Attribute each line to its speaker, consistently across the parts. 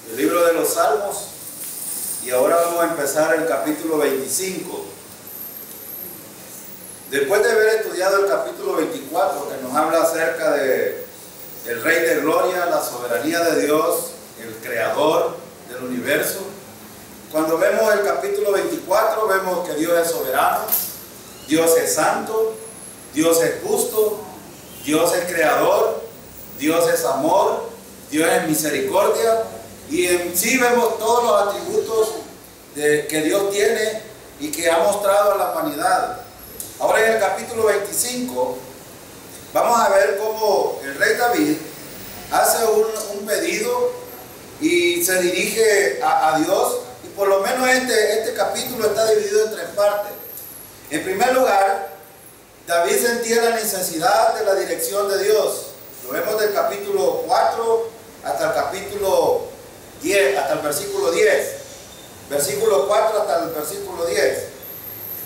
Speaker 1: el libro de los Salmos, y ahora vamos a empezar el capítulo 25. Después de haber estudiado el capítulo 24, que nos habla acerca de el Rey de Gloria, la soberanía de Dios, el Creador del universo, cuando vemos el capítulo 24, vemos que Dios es soberano, Dios es santo, Dios es justo, Dios es creador, Dios es amor, Dios es misericordia, y en sí vemos todos los atributos que Dios tiene y que ha mostrado a la humanidad. Ahora en el capítulo 25 vamos a ver cómo el rey David hace un pedido y se dirige a Dios, y por lo menos este capítulo está dividido en tres partes. En primer lugar, David sentía la necesidad de la dirección de Dios. Lo vemos del capítulo 4 hasta el capítulo 10, hasta el versículo 10. Versículo 4 hasta el versículo 10.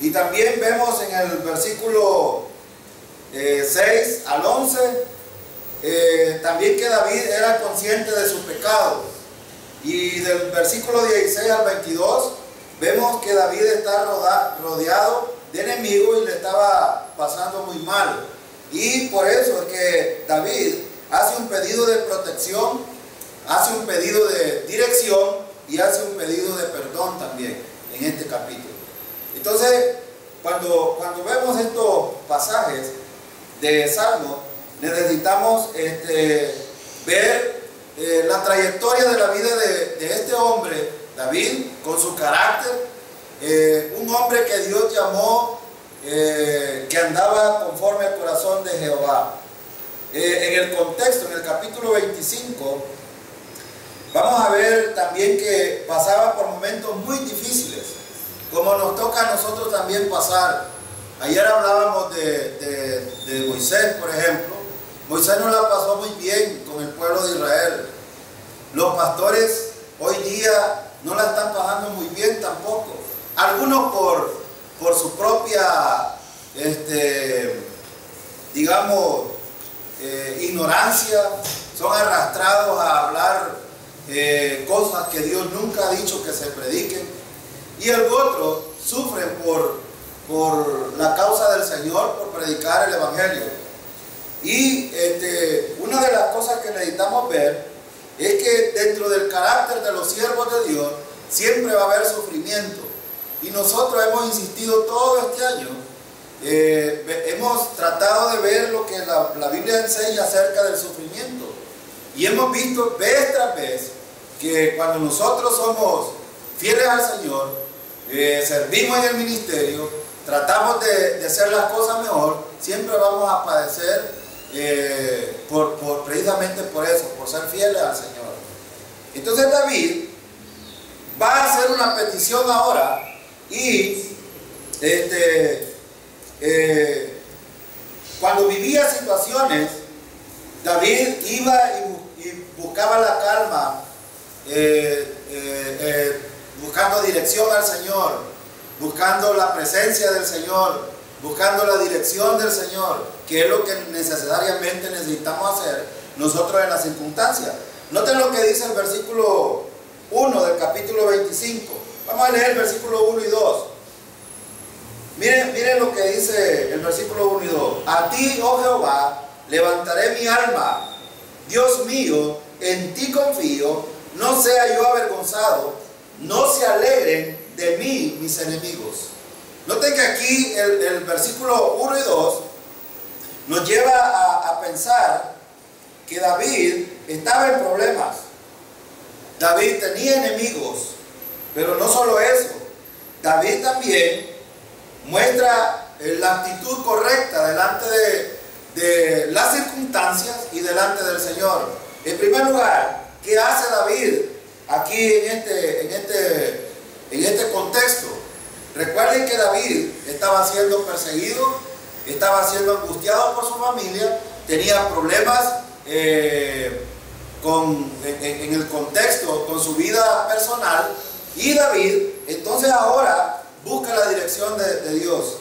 Speaker 1: Y también vemos en el versículo 6 al 11, también que David era consciente de su pecado. Y del versículo 16 al 22, vemos que David está rodeado de enemigos y le estaba pasando muy mal. Y por eso es que David hace un pedido de protección, hace un pedido de dirección y hace un pedido de perdón también en este capítulo. Entonces, cuando vemos estos pasajes de Salmo, necesitamos ver la trayectoria de la vida de este hombre, David, con su carácter, un hombre que Dios llamó, que andaba conforme al corazón de Jehová. En el contexto, en el capítulo 25, vamos a ver también que pasaba por momentos muy difíciles, como nos toca a nosotros también pasar. Ayer hablábamos de Moisés, por ejemplo. Moisés no la pasó muy bien con el pueblo de Israel. Los pastores hoy día no la están pasando muy bien tampoco. Algunos por su propia, ignorancia, son arrastrados a hablar cosas que Dios nunca ha dicho que se prediquen. Y el otro sufren por la causa del Señor, por predicar el Evangelio. Y una de las cosas que necesitamos ver es que dentro del carácter de los siervos de Dios siempre va a haber sufrimiento. Y nosotros hemos insistido todo este año, hemos tratado de ver lo que la Biblia enseña acerca del sufrimiento. Y hemos visto vez tras vez que cuando nosotros somos fieles al Señor, servimos en el ministerio, tratamos de hacer las cosas mejor, siempre vamos a padecer precisamente por eso, por ser fieles al Señor. Entonces David va a hacer una petición ahora, y cuando vivía situaciones, David iba y buscaba la calma, buscando dirección al Señor, buscando la presencia del Señor, buscando la dirección del Señor, que es lo que necesariamente necesitamos hacer nosotros en las circunstancias. Noten lo que dice el versículo 1 del capítulo 25. Vamos a leer el versículo 1 y 2. Miren lo que dice el versículo 1 y 2. A ti, oh Jehová, levantaré mi alma. Dios mío, en ti confío. No sea yo avergonzado. No se alegren de mí mis enemigos. Noten que aquí el versículo 1 y 2 nos lleva a pensar que David estaba en problemas. David tenía enemigos, pero no solo eso. David también muestra la actitud correcta delante de las circunstancias y delante del Señor. En primer lugar, ¿qué hace David aquí en este contexto? Recuerden que David estaba siendo perseguido, estaba siendo angustiado por su familia, tenía problemas en el contexto con su vida personal, y David entonces ahora busca la dirección de Dios.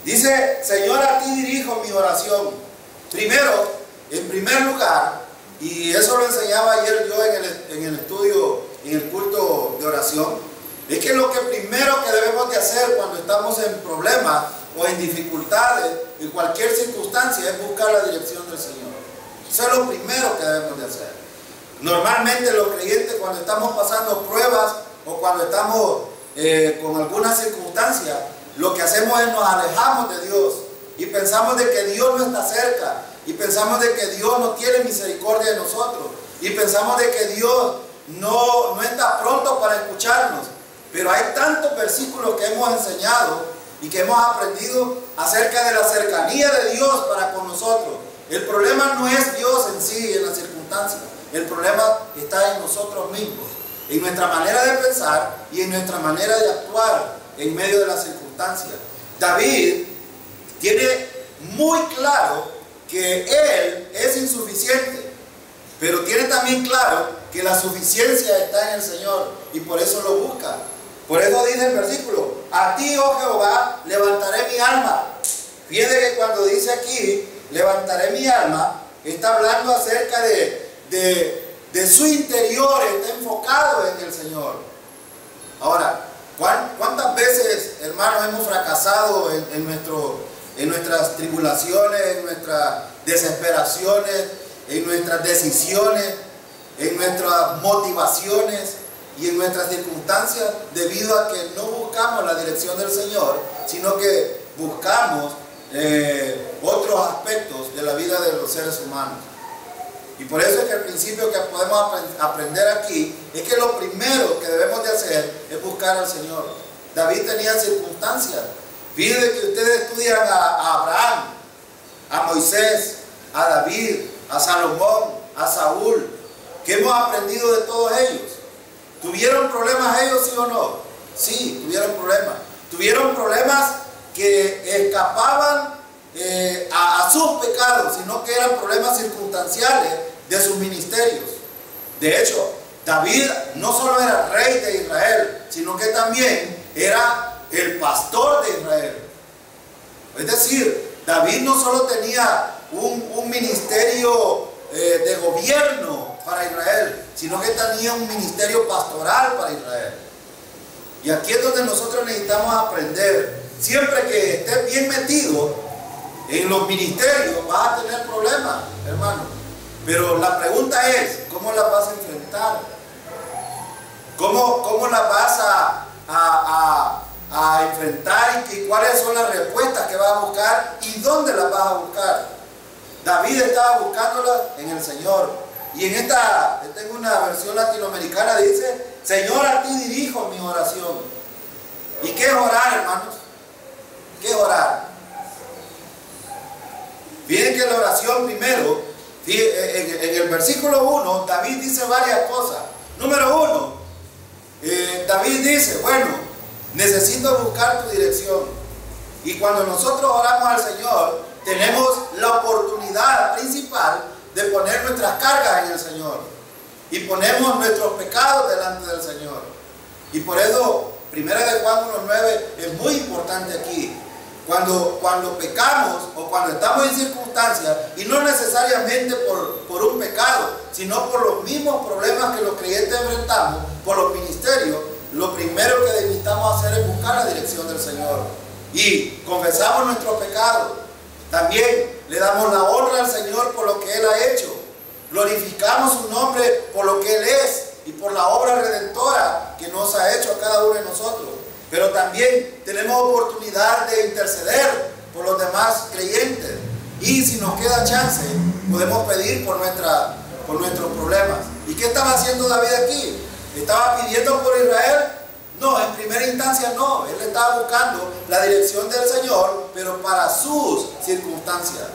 Speaker 1: Dice: Señor, a ti dirijo mi oración. Primero, en primer lugar, y eso lo enseñaba ayer yo en el estudio atención es que lo que primero que debemos de hacer cuando estamos en problemas o en dificultades, en cualquier circunstancia, es buscar la dirección del Señor. Eso es lo primero que debemos de hacer. Normalmente los creyentes, cuando estamos pasando pruebas o cuando estamos con alguna circunstancia, lo que hacemos es nos alejamos de Dios y pensamos de que Dios no está cerca, y pensamos de que Dios no tiene misericordia de nosotros, y pensamos de que Dios no está pronto para escucharnos. Pero hay tantos versículos que hemos enseñado y que hemos aprendido acerca de la cercanía de Dios para con nosotros. El problema no es Dios en sí, en las circunstancias. El problema está en nosotros mismos, en nuestra manera de pensar y en nuestra manera de actuar en medio de las circunstancias. David tiene muy claro que él es insuficiente, pero tiene también claro que la suficiencia está en el Señor y por eso lo busca. Por eso dice el versículo: a ti, oh Jehová, levantaré mi alma. Fíjate que cuando dice aquí, levantaré mi alma, está hablando acerca de su interior, está enfocado en el Señor. Ahora, ¿cuántas veces, hermanos, hemos fracasado en nuestras tribulaciones, en nuestras desesperaciones, en nuestras decisiones, en nuestras motivaciones y en nuestras circunstancias, debido a que no buscamos la dirección del Señor, sino que buscamos otros aspectos de la vida de los seres humanos? Y por eso es que el principio que podemos aprender aquí es que lo primero que debemos de hacer es buscar al Señor. David tenía circunstancias. Fíjense que ustedes estudian a Abraham, a Moisés, a David, a Salomón, a Saúl. ¿Qué hemos aprendido de todos ellos? ¿Tuvieron problemas ellos, sí o no? Sí, tuvieron problemas. Tuvieron problemas que escapaban a sus pecados, sino que eran problemas circunstanciales de sus ministerios. De hecho, David no solo era rey de Israel, sino que también era el pastor de Israel. Es decir, David no solo tenía un ministerio de gobierno para Israel, sino que tenía un ministerio pastoral para Israel. Y aquí es donde nosotros necesitamos aprender. Siempre que estés bien metido en los ministerios, vas a tener problemas, hermano. Pero la pregunta es, ¿cómo las vas a enfrentar? ¿Cómo las vas a enfrentar y cuáles son las respuestas que vas a buscar y dónde las vas a buscar? David estaba buscándolas en el Señor. Y tengo una versión latinoamericana, dice: Señor, a ti dirijo mi oración. ¿Y qué es orar, hermanos? ¿Qué es orar? Fíjense que la oración primero, en el versículo 1, David dice varias cosas. Número 1, David dice: bueno, necesito buscar tu dirección. Y cuando nosotros oramos al Señor, tenemos la oportunidad principal de poner nuestras cargas en el Señor y ponemos nuestros pecados delante del Señor. Y por eso 1 Juan 1:9 es muy importante aquí. Cuando pecamos o cuando estamos en circunstancias, y no necesariamente por un pecado, sino por los mismos problemas que los creyentes enfrentamos, por los ministerios, lo primero que necesitamos hacer es buscar la dirección del Señor. Y confesamos nuestros pecados. También le damos la honra al Señor por lo que Él ha hecho. Glorificamos su nombre por lo que Él es y por la obra redentora que nos ha hecho a cada uno de nosotros. Pero también tenemos oportunidad de interceder por los demás creyentes. Y si nos queda chance, podemos pedir por nuestros problemas. ¿Y qué estaba haciendo David aquí? ¿Estaba pidiendo por Israel? No, en primera instancia no. Él estaba buscando la dirección del Señor, pero para sus circunstancias.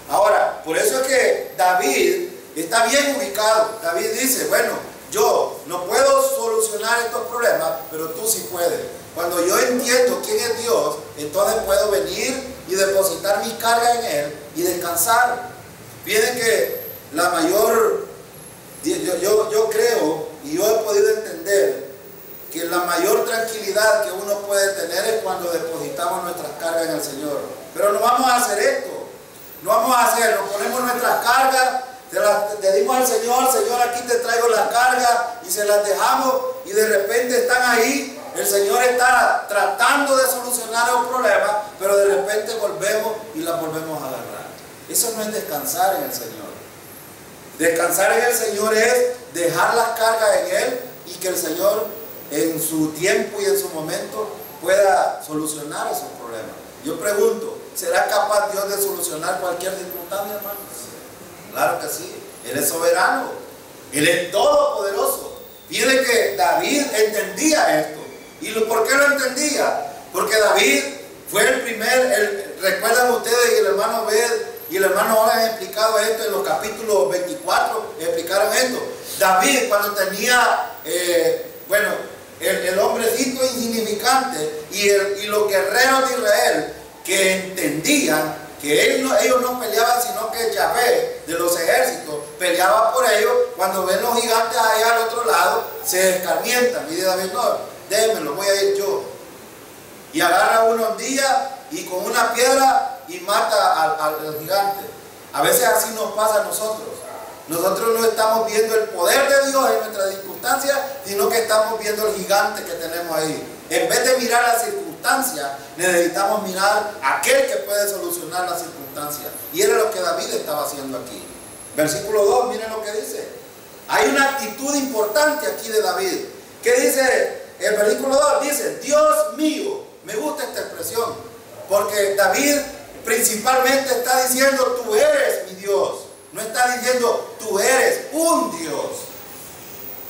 Speaker 1: Ahora, por eso es que David está bien ubicado. David dice: bueno, yo no puedo solucionar estos problemas, pero tú sí puedes. Cuando yo entiendo quién es Dios, entonces puedo venir y depositar mi carga en Él y descansar. Fíjense que la mayor, yo creo y yo he podido entender que la mayor tranquilidad que uno puede tener es cuando depositamos nuestras cargas en el Señor. Pero no vamos a hacer esto. No vamos a hacerlo. Ponemos nuestras cargas, le dimos al Señor: Señor, aquí te traigo la carga, y se las dejamos y de repente están ahí, el Señor está tratando de solucionar el problema, pero de repente volvemos y las volvemos a agarrar. Eso no es descansar en el Señor. Descansar en el Señor es dejar las cargas en Él y que el Señor en su tiempo y en su momento pueda solucionar esos problemas. Yo pregunto, ¿será capaz Dios de solucionar cualquier circunstancia, hermanos? Claro que sí. Él es soberano. Él es todopoderoso. Fíjense que David entendía esto. ¿Y por qué lo entendía? Porque David fue el primer, recuerdan ustedes, y el hermano Bed y el hermano ahora han explicado esto en los capítulos 24, explicaron esto. David, cuando tenía, el hombrecito insignificante y los guerreros de Israel que entendían que ellos no peleaban, sino que Yahvé de los ejércitos peleaba por ellos. Cuando ven los gigantes allá al otro lado, se escarmientan y dice David, no, déjenmelo, voy a ir yo. Y agarra uno un día y con una piedra y mata al gigante. A veces así nos pasa a nosotros. Nosotros no estamos viendo el poder de Dios en nuestras circunstancias, sino que estamos viendo el gigante que tenemos ahí. En vez de mirar las circunstancias, necesitamos mirar a aquel que puede solucionar las circunstancias. Y era lo que David estaba haciendo aquí. Versículo 2, miren lo que dice. Hay una actitud importante aquí de David. ¿Qué dice? El versículo 2 dice, Dios mío. Me gusta esta expresión, porque David principalmente está diciendo, tú eres mi Dios. No está diciendo, tú eres un Dios.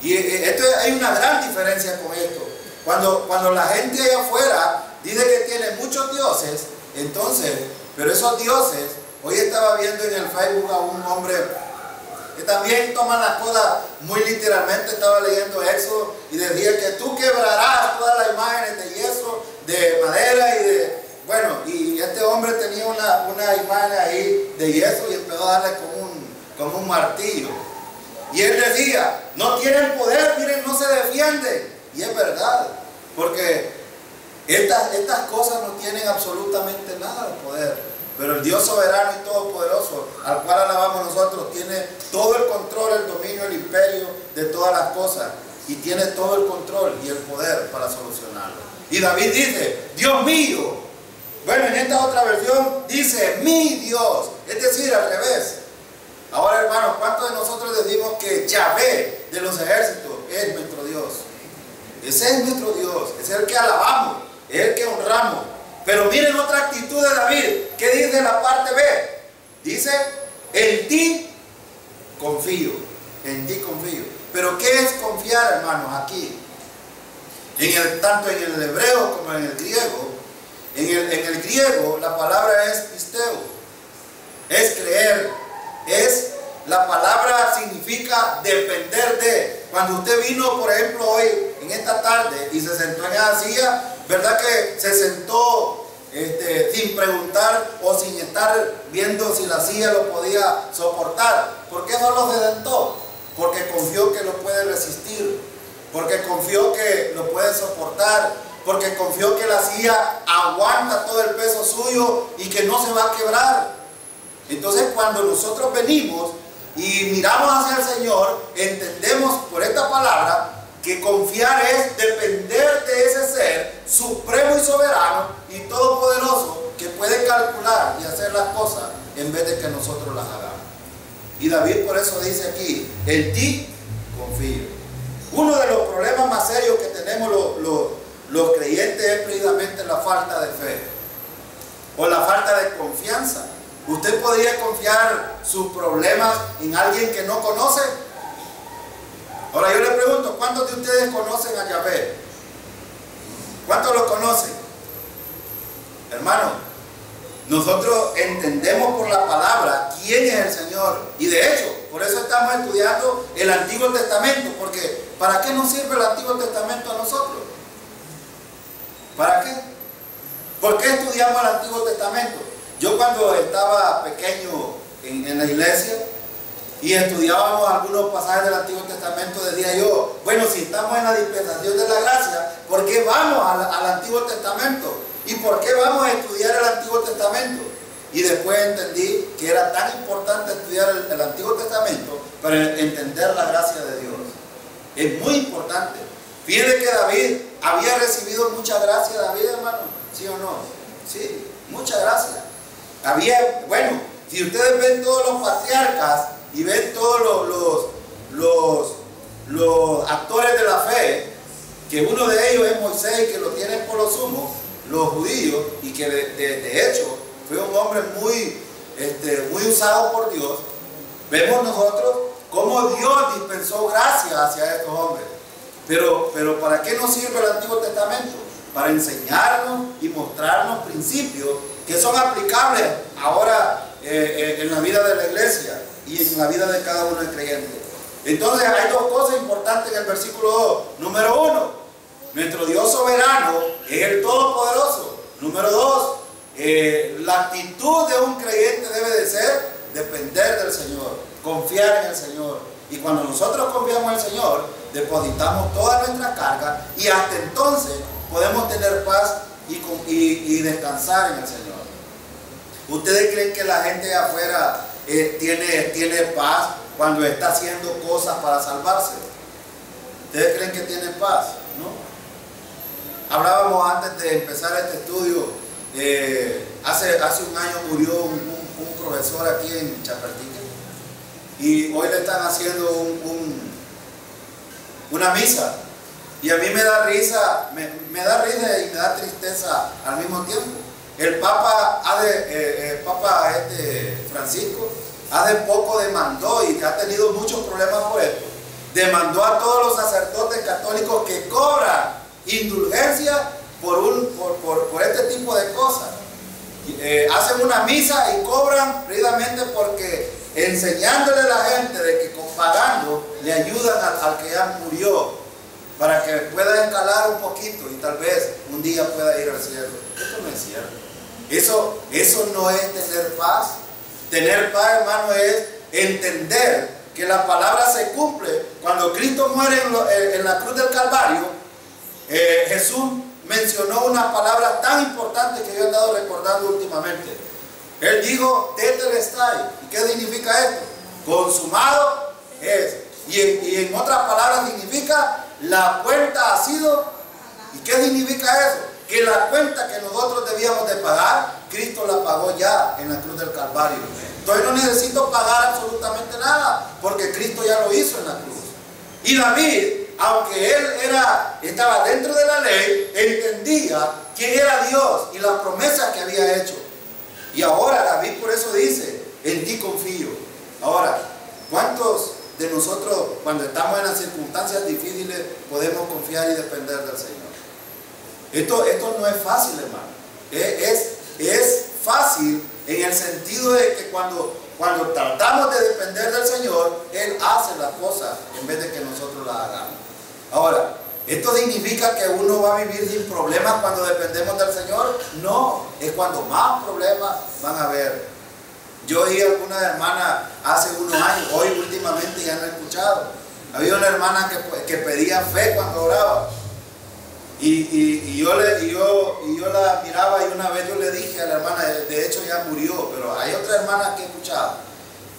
Speaker 1: Y hay una gran diferencia con esto. Cuando la gente allá afuera dice que tiene muchos dioses, entonces, pero esos dioses, hoy estaba viendo en el Facebook a un hombre que también toma las cosas muy literalmente. Estaba leyendo Éxodo y decía que tú quebrarás todas las imágenes de yeso, de madera y este hombre tenía una imagen ahí de yeso y empezó a darle como un martillo. Y él decía, no tienen poder, miren, no se defienden. Y es verdad, porque estas cosas no tienen absolutamente nada de poder. Pero el Dios soberano y todopoderoso, al cual alabamos nosotros, tiene todo el control, el dominio, el imperio de todas las cosas. Y tiene todo el control y el poder para solucionarlo. Y David dice, Dios mío. Bueno, en esta otra versión dice, mi Dios. Es decir, al revés. Ahora, hermanos, ¿cuántos de nosotros decimos que Yahvé de los ejércitos es nuestro Dios? Ese es nuestro Dios, ese es el que alabamos, es el que honramos. Pero miren otra actitud de David. ¿Qué dice la parte B? Dice, en ti confío, en ti confío. Pero ¿qué es confiar, hermanos? Aquí, tanto en el hebreo como en el griego. En el griego la palabra es pisteo, es creer, la palabra significa depender de. Cuando usted vino, por ejemplo, hoy, en esta tarde, y se sentó en esa silla, ¿verdad que se sentó sin preguntar o sin estar viendo si la silla lo podía soportar? ¿Por qué solo se sentó? Porque confió que lo puede resistir, porque confió que lo puede soportar, porque confió que la silla aguanta todo el peso suyo y que no se va a quebrar. Entonces, cuando nosotros venimos y miramos hacia el Señor, entendemos por esta palabra que confiar es depender de ese ser supremo y soberano y todopoderoso que puede calcular y hacer las cosas en vez de que nosotros las hagamos. Y David por eso dice aquí, en ti confío. Uno de los problemas más serios que tenemos los creyentes es precisamente la falta de fe o la falta de confianza. ¿Usted podría confiar sus problemas en alguien que no conoce? Ahora yo le pregunto, ¿cuántos de ustedes conocen a Yahvé? ¿Cuántos lo conocen? Hermano, nosotros entendemos por la palabra quién es el Señor. Y de hecho, por eso estamos estudiando el Antiguo Testamento. Porque ¿para qué nos sirve el Antiguo Testamento a nosotros? ¿Para qué? ¿Por qué estudiamos el Antiguo Testamento? Yo cuando estaba pequeño en la iglesia y estudiábamos algunos pasajes del Antiguo Testamento, decía yo, bueno, si estamos en la dispensación de la gracia, ¿por qué vamos al Antiguo Testamento? ¿Y por qué vamos a estudiar el Antiguo Testamento? Y después entendí que era tan importante estudiar el Antiguo Testamento para entender la gracia de Dios. Es muy importante. Fíjense que David había recibido mucha gracia, David, hermano, ¿sí o no? Sí, mucha gracia. Bueno, si ustedes ven todos los patriarcas y ven todos los actores de la fe, que uno de ellos es Moisés, que lo tienen por lo sumo, los judíos, y que de hecho fue un hombre muy usado por Dios. Vemos nosotros cómo Dios dispensó gracia hacia estos hombres. Pero ¿para qué nos sirve el Antiguo Testamento? Para enseñarnos y mostrarnos principios que son aplicables ahora en la vida de la iglesia y en la vida de cada uno del creyente. Entonces hay dos cosas importantes en el versículo 2. Número 1, nuestro Dios soberano es el Todopoderoso. Número 2, la actitud de un creyente debe de ser depender del Señor, confiar en el Señor. Y cuando nosotros confiamos en el Señor, depositamos toda nuestra carga y hasta entonces podemos tener paz y descansar en el Señor. ¿Ustedes creen que la gente de afuera tiene paz cuando está haciendo cosas para salvarse? ¿Ustedes creen que tiene paz? ¿No? Hablábamos antes de empezar este estudio, hace un año murió un profesor aquí en Chapertique y hoy le están haciendo una misa, y a mí me da risa, me da risa y me da tristeza al mismo tiempo. El Papa Francisco hace poco demandó, y ha tenido muchos problemas por esto, demandó a todos los sacerdotes católicos que cobran indulgencia por este tipo de cosas. Hacen una misa y cobran precisamente porque enseñándole a la gente de que pagando le ayudan al que ya murió, para que pueda escalar un poquito y tal vez un día pueda ir al cielo. Esto no es cierto. Eso no es tener paz. Tener paz, hermano, es entender que la palabra se cumple. Cuando Cristo muere en la cruz del Calvario, Jesús mencionó una palabra tan importante que yo he andado recordando últimamente. Él dijo, tetelestai. ¿Y qué significa esto? Consumado es. Y en otras palabras significa, la cuenta ha sido. ¿Y qué significa eso? Que la cuenta que nosotros debíamos de pagar, Cristo la pagó ya en la cruz del Calvario. Entonces no necesito pagar absolutamente nada, porque Cristo ya lo hizo en la cruz. Y David, aunque él estaba dentro de la ley, entendía quién era Dios y las promesas que había hecho. Y ahora David por eso dice, en ti confío. Ahora, ¿cuántos de nosotros cuando estamos en las circunstancias difíciles podemos confiar y depender del Señor? Esto no es fácil, hermano. Es fácil en el sentido de que cuando tratamos de depender del Señor, Él hace las cosas en vez de que nosotros las hagamos. Ahora, ¿esto significa que uno va a vivir sin problemas cuando dependemos del Señor? No, es cuando más problemas van a haber. Yo oí a algunas hermanas hace unos años, hoy últimamente ya no he escuchado. Había una hermana que pedía fe cuando oraba. Y yo la miraba, y una vez yo le dije a la hermana, de hecho ya murió, pero hay otra hermana que he escuchado.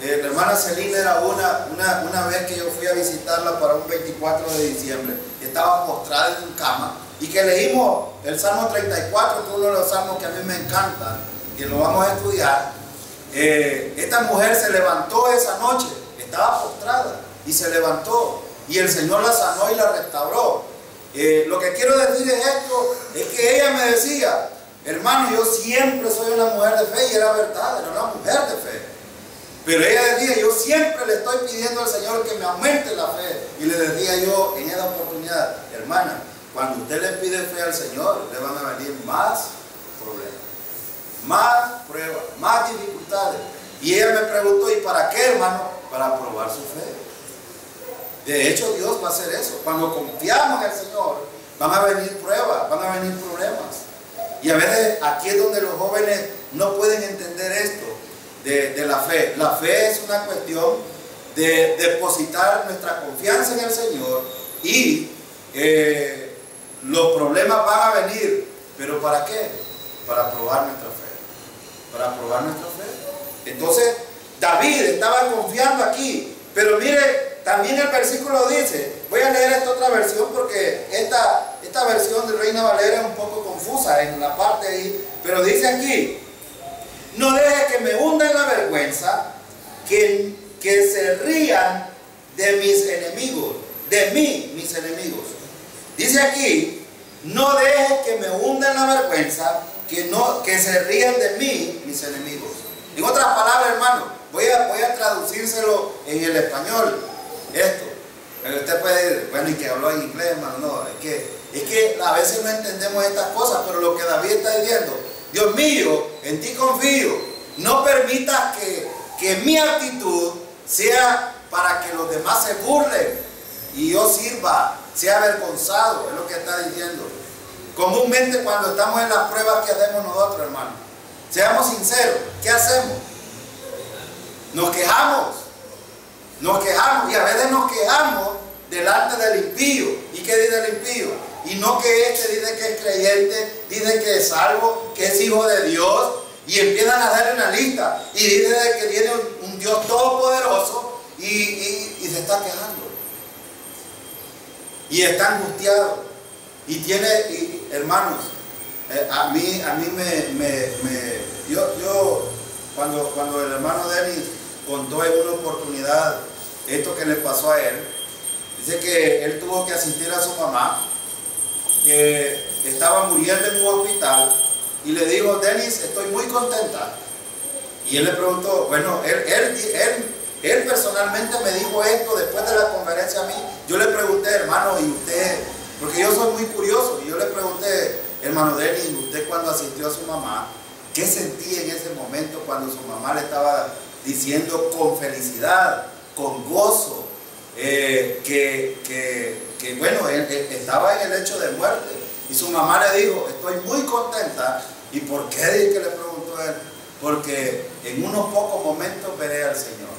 Speaker 1: La hermana Celina era una vez que yo fui a visitarla para un 24 de diciembre, estaba postrada en cama, y que leímos el Salmo 34, que es uno de los salmos que a mí me encantan, que lo vamos a estudiar. Esta mujer se levantó esa noche, estaba postrada, y se levantó, y el Señor la sanó y la restauró. Lo que quiero decir es esto, es que ella me decía, hermano, yo siempre soy una mujer de fe, y era verdad, era una mujer de fe. Pero ella decía, yo siempre le estoy pidiendo al Señor que me aumente la fe. Y le decía yo en esa oportunidad, hermana, cuando usted le pide fe al Señor, le van a venir más problemas, más pruebas, más dificultades. Y ella me preguntó, ¿y para qué, hermano? Para probar su fe. De hecho, Dios va a hacer eso. Cuando confiamos en el Señor, van a venir pruebas, van a venir problemas. Y a veces aquí es donde los jóvenes no pueden entender esto de la fe. La fe es una cuestión de depositar nuestra confianza en el Señor, y los problemas van a venir. ¿Pero para qué? Para probar nuestra fe. Para probar nuestra fe. Entonces, David estaba confiando aquí. Pero mire, también el versículo dice, voy a leer esta otra versión porque esta versión de Reina Valera es un poco confusa en la parte ahí, pero dice aquí: no deje que me hunda en la vergüenza, que se rían de mis enemigos, de mí, mis enemigos. Dice aquí: no deje que me hunda en la vergüenza, que se rían de mí, mis enemigos. En otras palabras, hermano, voy a traducírselo en el español, esto. Pero usted puede decir, bueno, y que habló en inglés, hermano. No, es que a veces no entendemos estas cosas, pero lo que David está diciendo: Dios mío, en ti confío. No permitas que mi actitud sea para que los demás se burlen y yo sirva, sea avergonzado, es lo que está diciendo. Comúnmente cuando estamos en las pruebas, ¿qué hacemos nosotros, hermano? Seamos sinceros, ¿qué hacemos? Nos quejamos y a veces nos quejamos delante del impío. ¿Y qué dice el impío? Y no que este dice que es creyente, dice que es salvo, que es hijo de Dios, y empiezan a darle una lista y dice que tiene un Dios todopoderoso y se está quejando y está angustiado y tiene, hermanos, a mí yo cuando el hermano Denis contó en una oportunidad esto que le pasó a él, dice que él tuvo que asistir a su mamá, que estaba muriendo en un hospital, y le dijo: Denis, estoy muy contenta. Y él le preguntó, bueno, él personalmente me dijo esto después de la conferencia a mí. Yo le pregunté: hermano, ¿y usted? Porque yo soy muy curioso, y yo le pregunté: hermano Denis, ¿usted cuando asistió a su mamá, qué sentía en ese momento cuando su mamá le estaba diciendo con felicidad, con gozo, bueno, él estaba en el lecho de muerte? Y su mamá le dijo: estoy muy contenta. ¿Y por qué? Que le preguntó él: porque en unos pocos momentos veré al Señor.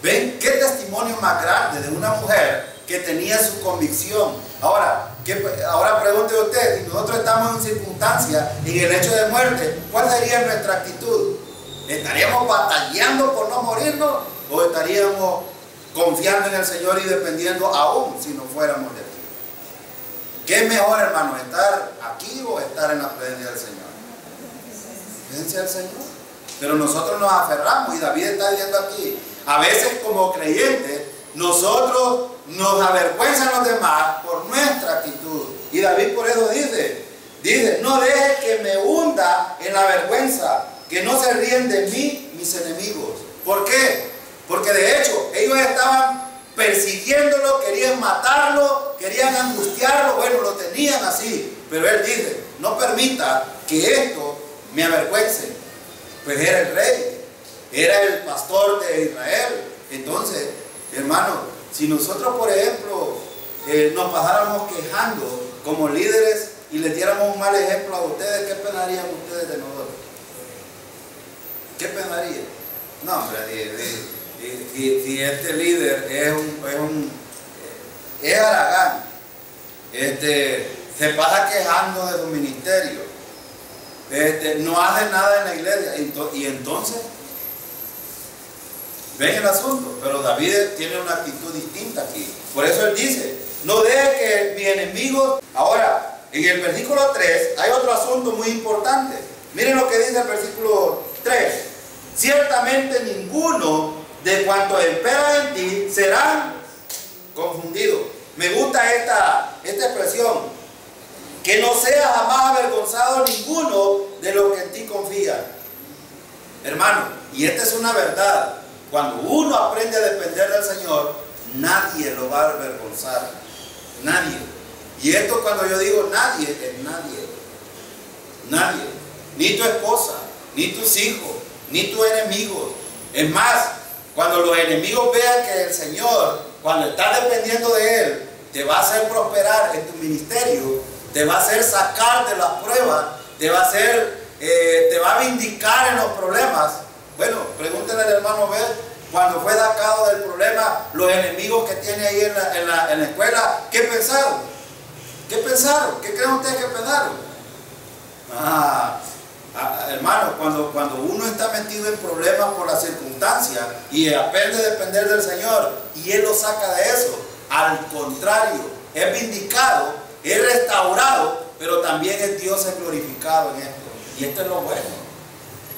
Speaker 1: ¿Ven qué testimonio más grande de una mujer que tenía su convicción? Ahora pregunte usted, si nosotros estamos en circunstancias, en el hecho de muerte, ¿cuál sería nuestra actitud? ¿Estaríamos batallando por no morirnos o estaríamos confiando en el Señor y dependiendo aún si no fuéramos de aquí? ¿Qué es mejor, hermano, estar aquí o estar en la presencia del Señor? Presencia del Señor. Pero nosotros nos aferramos, y David está diciendo aquí, a veces como creyentes, nosotros nos avergüenzan los demás por nuestra actitud. Y David por eso dice, no deje que me hunda en la vergüenza, que no se ríen de mí mis enemigos. ¿Por qué? Porque de hecho ellos estaban persiguiéndolo, querían matarlo, querían angustiarlo, bueno, lo tenían así. Pero él dice: no permita que esto me avergüence. Pues era el rey, era el pastor de Israel. Entonces, hermano, si nosotros, por ejemplo, nos pasáramos quejando como líderes y les diéramos un mal ejemplo a ustedes, ¿qué penarían ustedes de nosotros? ¿Qué penarían? No, hombre, si este líder es haragán, se pasa quejando de su ministerio, no hace nada en la iglesia, y entonces ven el asunto. Pero David tiene una actitud distinta aquí. Por eso él dice: no deje que mi enemigo. Ahora, en el versículo 3 hay otro asunto muy importante. Miren lo que dice el versículo 3: ciertamente ninguno de cuantos esperan en ti serán confundidos. Me gusta esta expresión: que no sea jamás avergonzado ninguno de los que en ti confían. Hermano, y esta es una verdad: cuando uno aprende a depender del Señor, nadie lo va a avergonzar. Nadie. Y esto, cuando yo digo nadie, es nadie. Nadie. Ni tu esposa, ni tus hijos, ni tus enemigos. Es más, cuando los enemigos vean que el Señor, cuando estás dependiendo de Él, te va a hacer prosperar en tu ministerio, te va a hacer sacar de las pruebas, te va a vindicar en los problemas. Bueno, pregúntenle al hermano Bel, cuando fue sacado del problema, los enemigos que tiene ahí en la escuela, ¿qué pensaron? ¿Qué pensaron? ¿Qué creen ustedes que pensaron? Hermano, cuando uno está metido en problemas por las circunstancias y aprende a depender del Señor y Él lo saca de eso, al contrario, es vindicado, es restaurado, pero también es Dios es glorificado en esto. Y esto es lo bueno.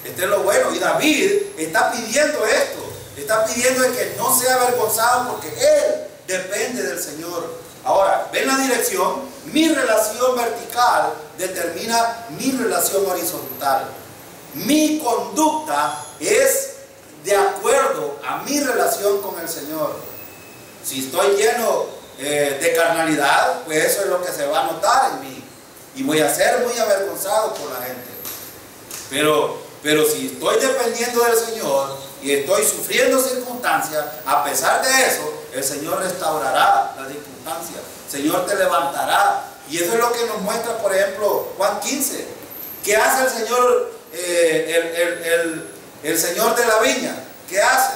Speaker 1: Esto es lo bueno. Y David está pidiendo esto. Está pidiendo de que no sea avergonzado porque Él depende del Señor. Ahora, ven la dirección. Mi relación vertical determina mi relación horizontal. Mi conducta es de acuerdo a mi relación con el Señor. Si estoy lleno de carnalidad, pues eso es lo que se va a notar en mí. Y voy a ser muy avergonzado por la gente. Pero si estoy dependiendo del Señor y estoy sufriendo circunstancias, a pesar de eso, el Señor restaurará las circunstancias. El Señor te levantará. Y eso es lo que nos muestra, por ejemplo, Juan 15. ¿Qué hace el Señor, el Señor de la viña? ¿Qué hace?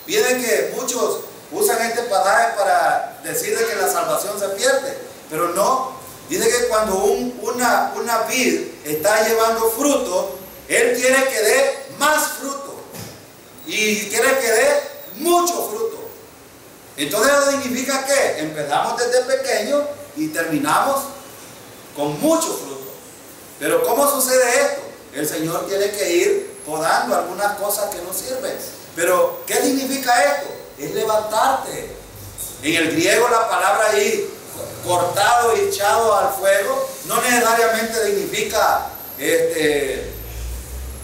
Speaker 1: Vienen que muchos usan este pasaje para decir de que la salvación se pierde. Pero no. Dice que cuando una vid está llevando fruto, Él quiere que dé más fruto. Y quiere que dé mucho fruto. Entonces eso significa que empezamos desde pequeño y terminamos con mucho fruto. Pero ¿cómo sucede esto? El Señor tiene que ir podando algunas cosas que no sirven. Pero ¿qué significa esto? Es levantarte. En el griego la palabra ahí, cortado y echado al fuego, no necesariamente significa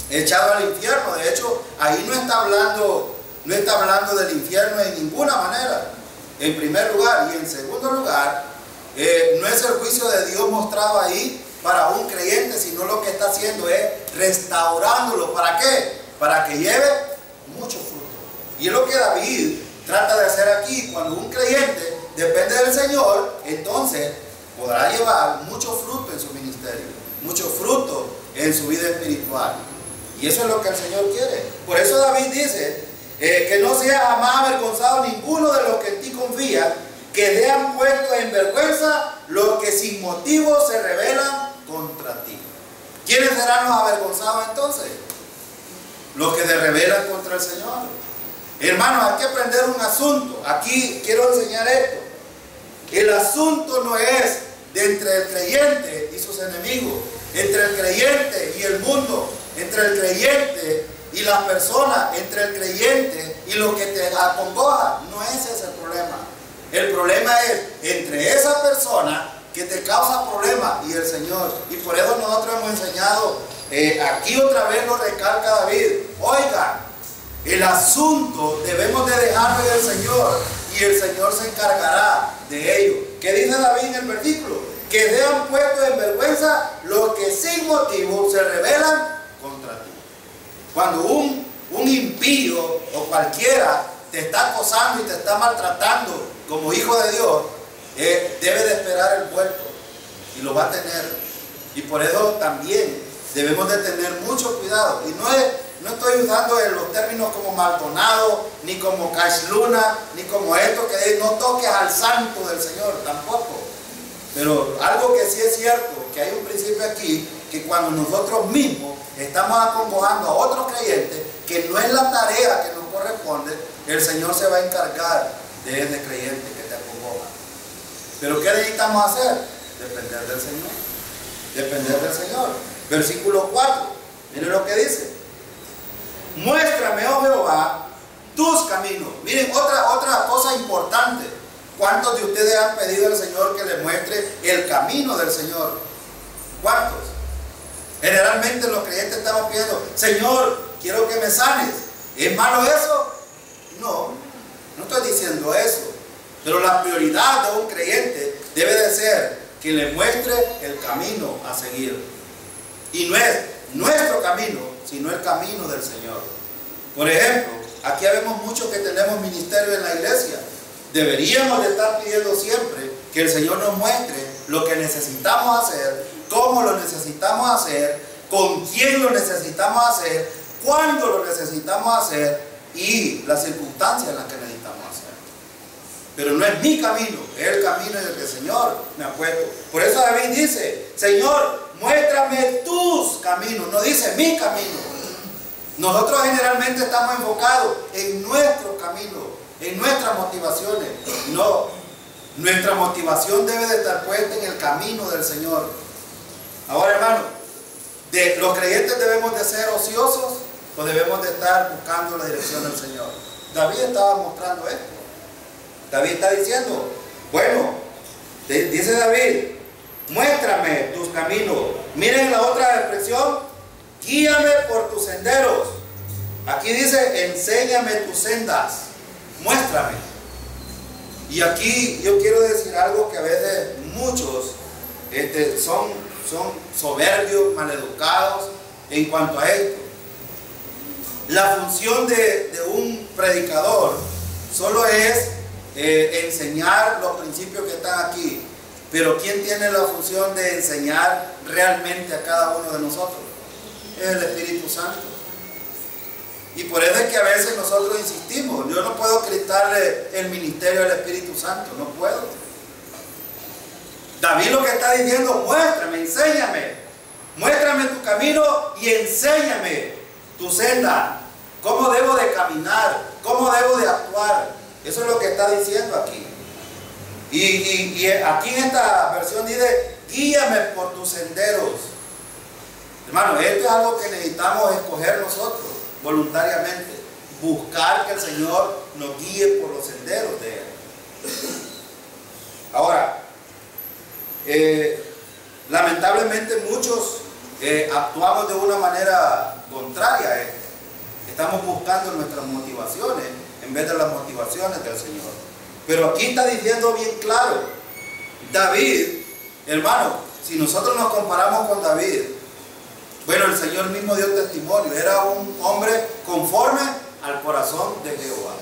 Speaker 1: echado al infierno. De hecho, ahí no está hablando del infierno en ninguna manera, en primer lugar. Y en segundo lugar, no es el juicio de Dios mostrado ahí para un creyente, sino lo que está haciendo es restaurándolo. ¿Para qué? Para que lleve mucho fruto. Y es lo que David trata de hacer aquí. Cuando un creyente depende del Señor, entonces podrá llevar mucho fruto en su ministerio, mucho fruto en su vida espiritual. Y eso es lo que el Señor quiere. Por eso David dice que no sea jamás avergonzado ninguno de los que en ti confían, que sean puestos en vergüenza los que sin motivo se rebelan contra ti. ¿Quiénes serán los avergonzados entonces? Los que se rebelan contra el Señor. Hermanos, hay que aprender un asunto. Aquí quiero enseñar esto. El asunto no es de entre el creyente y sus enemigos, entre el creyente y el mundo, entre el creyente y las personas, entre el creyente y lo que te acongoja. No es ese el problema. El problema es entre esa persona que te causa problemas y el Señor. Y por eso nosotros hemos enseñado, aquí otra vez lo recalca David. Oigan, el asunto debemos de dejarlo del Señor y el Señor se encargará de ello. ¿Qué dice David en el versículo? Que sean puestos en vergüenza los que sin motivo se rebelan contra ti. Cuando un impío o cualquiera te está acosando y te está maltratando como hijo de Dios, debe de esperar el vuelto y lo va a tener. Y por eso también debemos de tener mucho cuidado. Y no estoy usando los términos como Maldonado, ni como Cash Luna, ni como esto que no toques al santo del Señor, tampoco. Pero algo que sí es cierto, que hay un principio aquí, que cuando nosotros mismos estamos acongojando a otros creyentes, que no es la tarea que nos corresponde, el Señor se va a encargar de ese creyente que te acongoja. Pero ¿qué necesitamos hacer? Depender del Señor. Depender del Señor. Versículo 4, miren lo que dice. Muéstrame, oh Jehová, tus caminos. Miren, otra cosa importante. ¿Cuántos de ustedes han pedido al Señor que les muestre el camino del Señor? ¿Cuántos? Generalmente los creyentes estamos pidiendo, Señor, quiero que me sanes. ¿Es malo eso? No, no estoy diciendo eso. Pero la prioridad de un creyente debe de ser que le muestre el camino a seguir. Y no es nuestro camino, sino el camino del Señor. Por ejemplo, aquí vemos muchos que tenemos ministerio en la iglesia. Deberíamos de estar pidiendo siempre que el Señor nos muestre lo que necesitamos hacer, cómo lo necesitamos hacer, con quién lo necesitamos hacer, cuándo lo necesitamos hacer y las circunstancias en las que necesitamos hacer. Pero no es mi camino, es el camino en el que el Señor me ha puesto. Por eso David dice, Señor, muéstrame tus caminos. No dice mi camino. Nosotros generalmente estamos enfocados en nuestro camino, en nuestras motivaciones. No, nuestra motivación debe de estar puesta en el camino del Señor. Ahora, hermano, ¿los creyentes debemos de ser ociosos o debemos de estar buscando la dirección del Señor? David estaba mostrando esto. David está diciendo, bueno, dice David, muéstrame tus caminos. Miren la otra expresión, guíame por tus senderos. Aquí dice, enséñame tus sendas, muéstrame. Y aquí yo quiero decir algo que a veces muchos son soberbios, maleducados en cuanto a esto. La función de un predicador solo es enseñar los principios que están aquí. Pero ¿quién tiene la función de enseñar realmente a cada uno de nosotros? Es el Espíritu Santo. Y por eso es que a veces nosotros insistimos. Yo no puedo quitarle el ministerio al Espíritu Santo, no puedo. David lo que está diciendo, muéstrame, enséñame. Muéstrame tu camino y enséñame tu senda. ¿Cómo debo de caminar? ¿Cómo debo de actuar? Eso es lo que está diciendo aquí. Y aquí en esta versión dice, guíame por tus senderos. Hermano, esto es algo que necesitamos escoger nosotros voluntariamente. Buscar que el Señor nos guíe por los senderos de Él. Ahora, lamentablemente muchos actuamos de una manera contraria a esto. Estamos buscando nuestras motivaciones en vez de las motivaciones del Señor. Pero aquí está diciendo bien claro, David, hermano, si nosotros nos comparamos con David, bueno, el Señor mismo dio testimonio, era un hombre conforme al corazón de Jehová.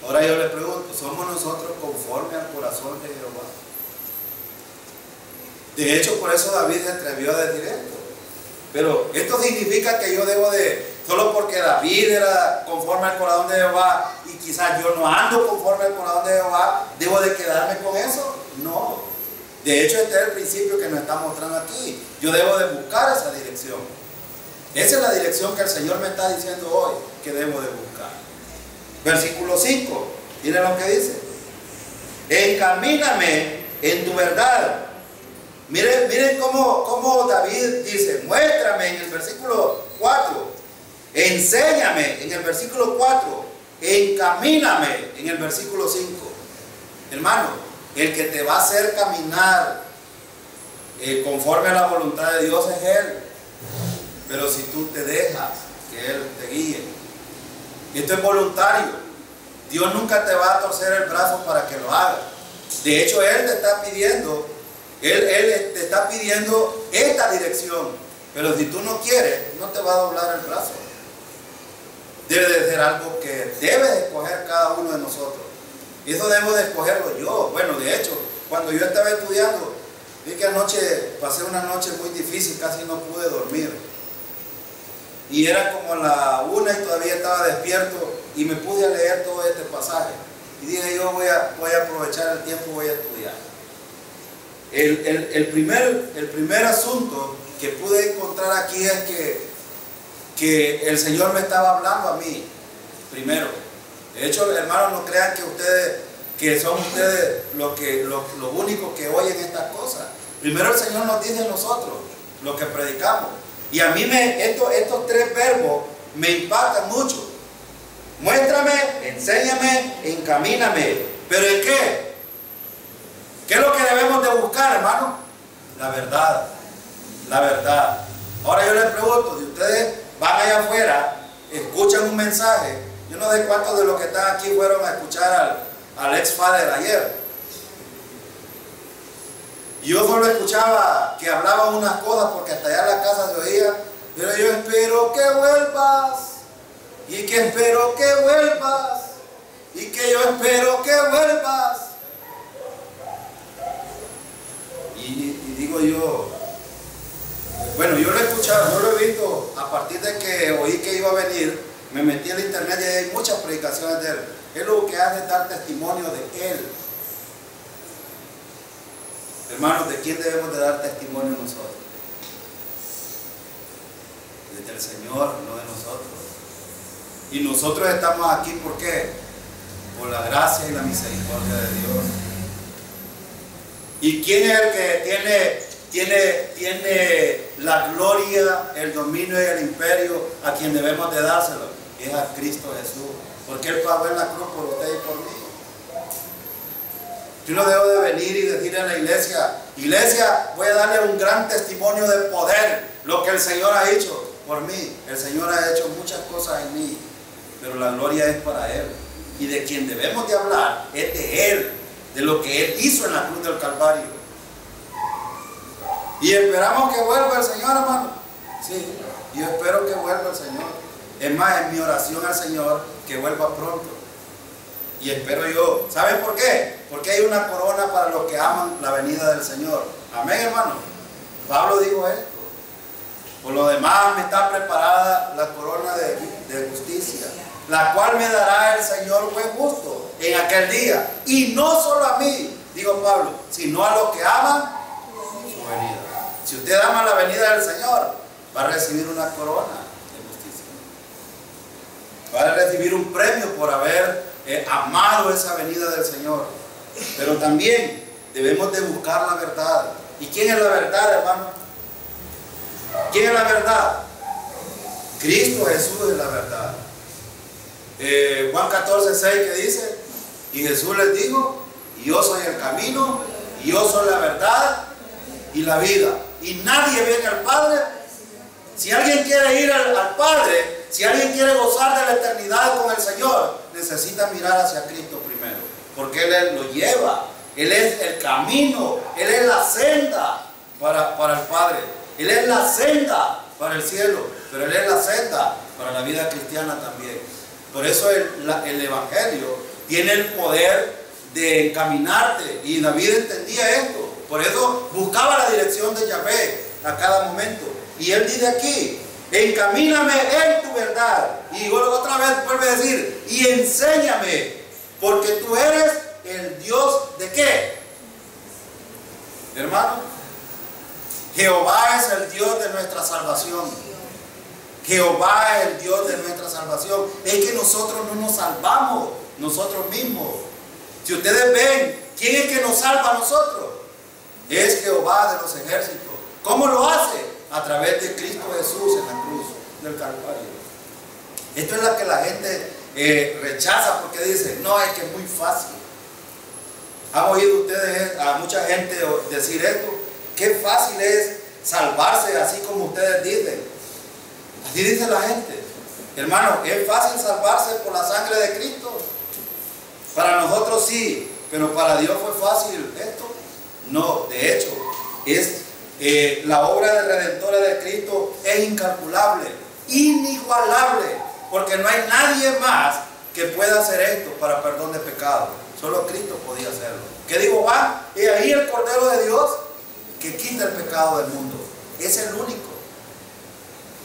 Speaker 1: Ahora yo le pregunto, ¿somos nosotros conforme al corazón de Jehová? De hecho, por eso David se atrevió a decir esto. Pero esto significa que yo debo de, solo porque David era conforme al corazón de Jehová y quizás yo no ando conforme al corazón de Jehová, ¿debo de quedarme con eso? No. De hecho, este es el principio que nos está mostrando aquí. Yo debo de buscar esa dirección. Esa es la dirección que el Señor me está diciendo hoy que debo de buscar. Versículo 5, miren lo que dice. Encamíname en tu verdad. Miren cómo David dice, muéstrame en el versículo 4, enséñame en el versículo 4, encamíname en el versículo 5. Hermano, el que te va a hacer caminar conforme a la voluntad de Dios es Él. Pero si tú te dejas que Él te guíe, esto es voluntario. Dios nunca te va a torcer el brazo para que lo hagas. De hecho, Él te está pidiendo, Él te está pidiendo esta dirección. Pero si tú no quieres, no te va a doblar el brazo. Debe de ser algo que debe de escoger cada uno de nosotros. Y eso debo de escogerlo yo. Bueno, de hecho, cuando yo estaba estudiando, vi que anoche pasé una noche muy difícil, casi no pude dormir. Y era como la 1 y todavía estaba despierto y me puse a leer todo este pasaje. Y dije, yo voy a aprovechar el tiempo, voy a estudiar. El primer asunto que pude encontrar aquí es que el Señor me estaba hablando a mí primero. De hecho, hermanos, no crean que son ustedes los únicos que oyen estas cosas. Primero el Señor nos dice a nosotros, los que predicamos. Y a mí estos 3 verbos me impactan mucho. Muéstrame, enséñame, encamíname. ¿Pero en qué? ¿Qué es lo que debemos de buscar, hermano? La verdad. La verdad. Ahora yo les pregunto, si ustedes van allá afuera, escuchan un mensaje, yo no sé cuántos de los que están aquí fueron a escuchar al ex-father ayer. Y yo solo escuchaba que hablaban unas cosas porque hasta allá en la casa se oía, pero yo espero que vuelvas, y que espero que vuelvas, y que yo espero que vuelvas. Y digo yo, bueno, yo lo he escuchado, yo lo he visto a partir de que oí que iba a venir, me metí en el internet y hay muchas predicaciones de él. Él lo que hace es dar testimonio de Él. Hermanos, ¿de quién debemos de dar testimonio nosotros? Del Señor, no de nosotros. Y nosotros estamos aquí, ¿por qué? Por la gracia y la misericordia de Dios. ¿Y quién es el que tiene la gloria, el dominio y el imperio a quien debemos de dárselo? Es a Cristo Jesús, porque Él pagó en la cruz por usted y por mí. Yo no debo de venir y decir en la iglesia, voy a darle un gran testimonio de poder, lo que el Señor ha hecho por mí. El Señor ha hecho muchas cosas en mí, pero la gloria es para Él. Y de quien debemos de hablar es de Él, de lo que Él hizo en la cruz del Calvario. Y esperamos que vuelva el Señor, hermano. Sí, yo espero que vuelva el Señor. Es más, en mi oración al Señor, que vuelva pronto. Y espero yo. ¿Saben por qué? Porque hay una corona para los que aman la venida del Señor. Amén, hermano. Pablo dijo esto. Por lo demás, me está preparada la corona de justicia, la cual me dará el Señor juez justo en aquel día. Y no solo a mí, dijo Pablo, sino a los que aman su venida. Si usted ama la venida del Señor, va a recibir una corona de justicia. Va a recibir un premio por haber amado esa venida del Señor. Pero también debemos de buscar la verdad. ¿Y quién es la verdad, hermano? ¿Quién es la verdad? Cristo Jesús es la verdad. Juan 14:6 que dice, y Jesús les dijo, yo soy el camino, y yo soy la verdad y la vida. Y nadie viene al Padre. Si alguien quiere ir al Padre, si alguien quiere gozar de la eternidad con el Señor, necesita mirar hacia Cristo primero, porque Él lo lleva. Él es el camino, Él es la senda para el Padre. Él es la senda para el cielo, pero Él es la senda para la vida cristiana también. Por eso el Evangelio tiene el poder de encaminarte, y David entendía esto. Por eso buscaba la dirección de Yahvé a cada momento. Y él dice aquí, encamíname en tu verdad. Y otra vez vuelve a decir, y enséñame, porque tú eres el Dios ¿de qué? Hermano, Jehová es el Dios de nuestra salvación. Jehová es el Dios de nuestra salvación. Es que nosotros no nos salvamos nosotros mismos. Si ustedes ven, ¿quién es que nos salva a nosotros? Es Jehová de los ejércitos. ¿Cómo lo hace? A través de Cristo Jesús en la cruz del Calvario. Esto es lo que la gente rechaza, porque dice, no, es que es muy fácil. ¿Han oído ustedes a mucha gente decir esto? Qué fácil es salvarse, así como ustedes dicen. Así dice la gente. Hermano, ¿es fácil salvarse por la sangre de Cristo? Para nosotros sí, pero para Dios fue fácil esto. No, de hecho, la obra de redentora de Cristo es incalculable, inigualable, porque no hay nadie más que pueda hacer esto para perdón de pecado. Solo Cristo podía hacerlo. ¿Qué dijo Juan? Y ahí el Cordero de Dios que quita el pecado del mundo. Es el único.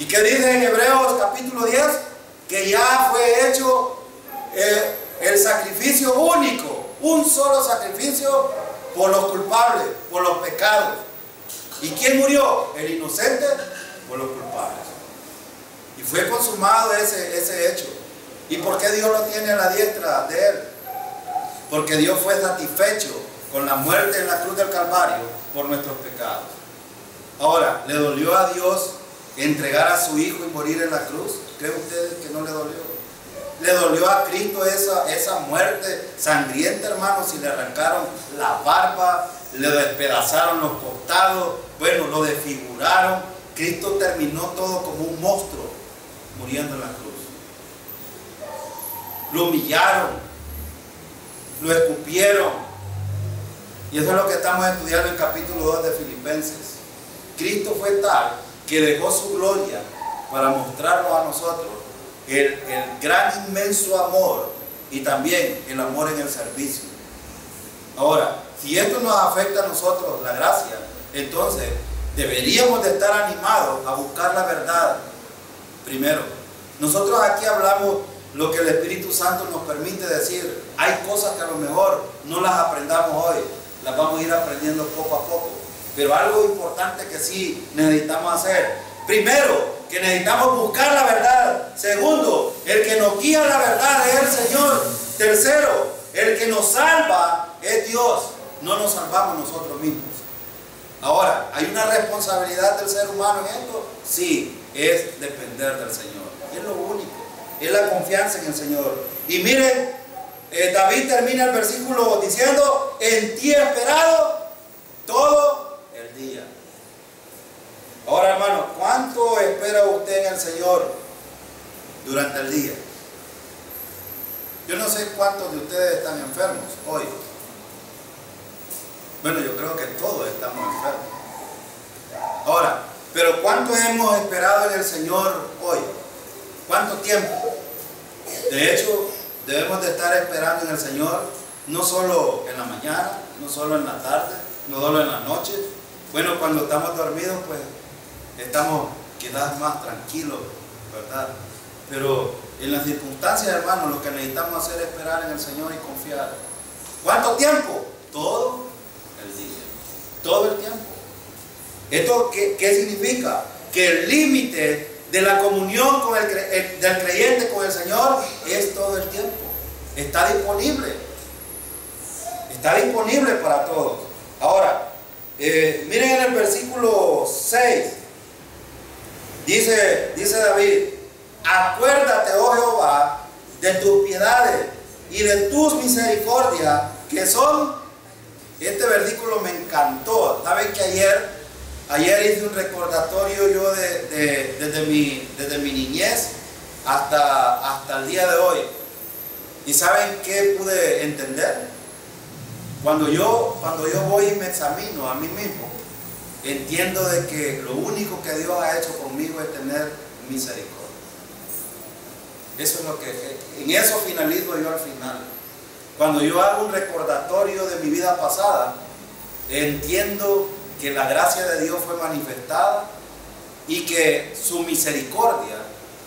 Speaker 1: ¿Y qué dice en Hebreos capítulo 10? Que ya fue hecho el sacrificio único, un solo sacrificio por los culpables, por los pecados. ¿Y quién murió? El inocente por los culpables. Y fue consumado ese hecho. ¿Y por qué Dios lo tiene a la diestra de Él? Porque Dios fue satisfecho con la muerte en la cruz del Calvario por nuestros pecados. Ahora, ¿le dolió a Dios entregar a su Hijo y morir en la cruz? ¿Creen ustedes que no le dolió? ¿Le dolió a Cristo esa muerte sangrienta, hermanos? Si le arrancaron la barba, le despedazaron los costados, bueno, lo desfiguraron. Cristo terminó todo como un monstruo muriendo en la cruz. Lo humillaron, lo escupieron. Y eso es lo que estamos estudiando en el capítulo 2 de Filipenses. Cristo fue tal que dejó su gloria para mostrarnos a nosotros el gran, inmenso amor, y también el amor en el servicio. Ahora, si esto nos afecta a nosotros, la gracia, entonces deberíamos de estar animados a buscar la verdad primero. Nosotros aquí hablamos lo que el Espíritu Santo nos permite decir. Hay cosas que a lo mejor no las aprendamos hoy, las vamos a ir aprendiendo poco a poco. Pero algo importante que sí necesitamos hacer. Primero, que necesitamos buscar la verdad. Segundo, el que nos guía a la verdad es el Señor. Tercero, el que nos salva es Dios. No nos salvamos nosotros mismos. Ahora, ¿hay una responsabilidad del ser humano en esto? Sí, es depender del Señor. Es lo único. Es la confianza en el Señor. Y miren, David termina el versículo diciendo: en ti he esperado todo el día. Ahora, hermano, ¿cuánto espera usted en el Señor durante el día? Yo no sé cuántos de ustedes están enfermos hoy. Bueno, yo creo que todos estamos enfermos. Ahora, pero ¿cuánto hemos esperado en el Señor hoy? ¿Cuánto tiempo? De hecho, debemos de estar esperando en el Señor, no solo en la mañana, no solo en la tarde, no solo en la noche. Bueno, cuando estamos dormidos, pues estamos quizás más tranquilos, ¿verdad? Pero en las circunstancias, hermanos, lo que necesitamos hacer es esperar en el Señor y confiar. ¿Cuánto tiempo? Todo el día. Todo el tiempo. ¿Esto qué significa? Que el límite de la comunión con del creyente con el Señor es todo el tiempo. Está disponible. Está disponible para todos. Ahora, miren en el versículo 6. Dice David: acuérdate, oh Jehová, de tus piedades y de tus misericordias, que son... Este versículo me encantó. ¿Saben que ayer hice un recordatorio yo desde mi niñez hasta el día de hoy? ¿Y saben qué pude entender? Cuando yo voy y me examino a mí mismo, entiendo de que lo único que Dios ha hecho conmigo es tener misericordia. Eso es lo que, en eso finalizo yo al final. Cuando yo hago un recordatorio de mi vida pasada, entiendo que la gracia de Dios fue manifestada y que su misericordia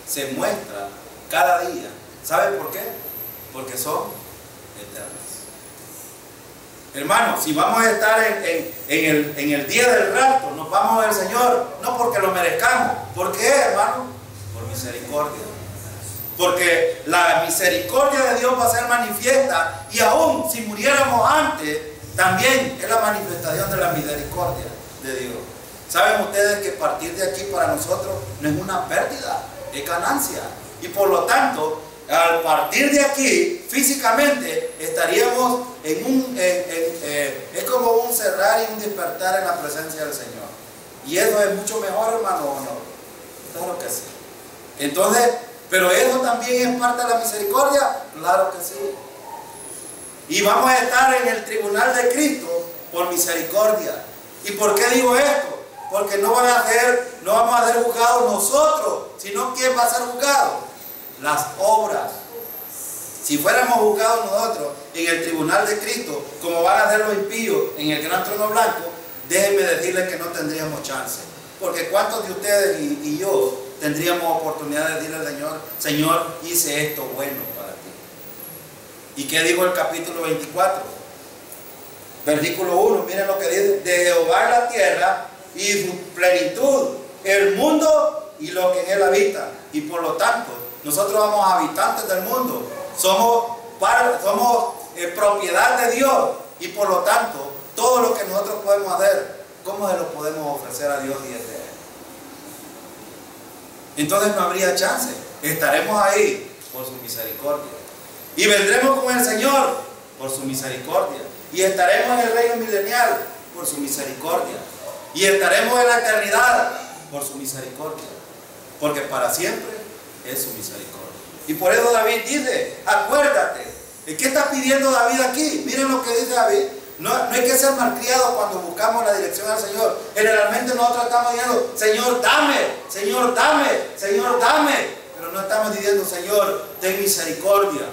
Speaker 1: se muestra cada día. ¿Saben por qué? Porque son eternas. Hermanos, si vamos a estar en el día del rapto, nos vamos al Señor, no porque lo merezcamos. ¿Por qué, hermano? Por misericordia. Porque la misericordia de Dios va a ser manifiesta, y aún si muriéramos antes, también es la manifestación de la misericordia de Dios. ¿Saben ustedes que partir de aquí para nosotros no es una pérdida, es ganancia? Y por lo tanto, al partir de aquí, físicamente, estaríamos es como un cerrar y un despertar en la presencia del Señor. Y eso es mucho mejor, hermano, ¿o no? Claro que sí. Entonces, ¿pero eso también es parte de la misericordia? Claro que sí. Y vamos a estar en el tribunal de Cristo por misericordia. ¿Y por qué digo esto? Porque no vamos a ser juzgados nosotros, sino ¿quién va a ser juzgado? Las obras. Si fuéramos juzgados nosotros en el tribunal de Cristo, como van a hacer los impíos en el gran trono blanco, déjenme decirles que no tendríamos chance. Porque ¿cuántos de ustedes y yo tendríamos oportunidad de decirle al Señor: Señor, hice esto bueno para ti? ¿Y qué dijo el capítulo 24? Versículo 1, miren lo que dice: de Jehová es la tierra y su plenitud, el mundo y lo que en él habita. Y por lo tanto, nosotros somos habitantes del mundo, somos propiedad de Dios, y por lo tanto, todo lo que nosotros podemos hacer, ¿cómo se lo podemos ofrecer a Dios y a Él? Entonces no habría chance. Estaremos ahí por su misericordia, y vendremos con el Señor por su misericordia, y estaremos en el reino milenial por su misericordia, y estaremos en la eternidad por su misericordia, porque para siempre es su misericordia. Y por eso David dice: acuérdate. ¿Qué está pidiendo David aquí? Miren lo que dice David. No hay que ser malcriados cuando buscamos la dirección del Señor. Generalmente nosotros estamos diciendo: Señor, dame, Señor, dame, Señor, dame. Pero no estamos diciendo: Señor, ten misericordia.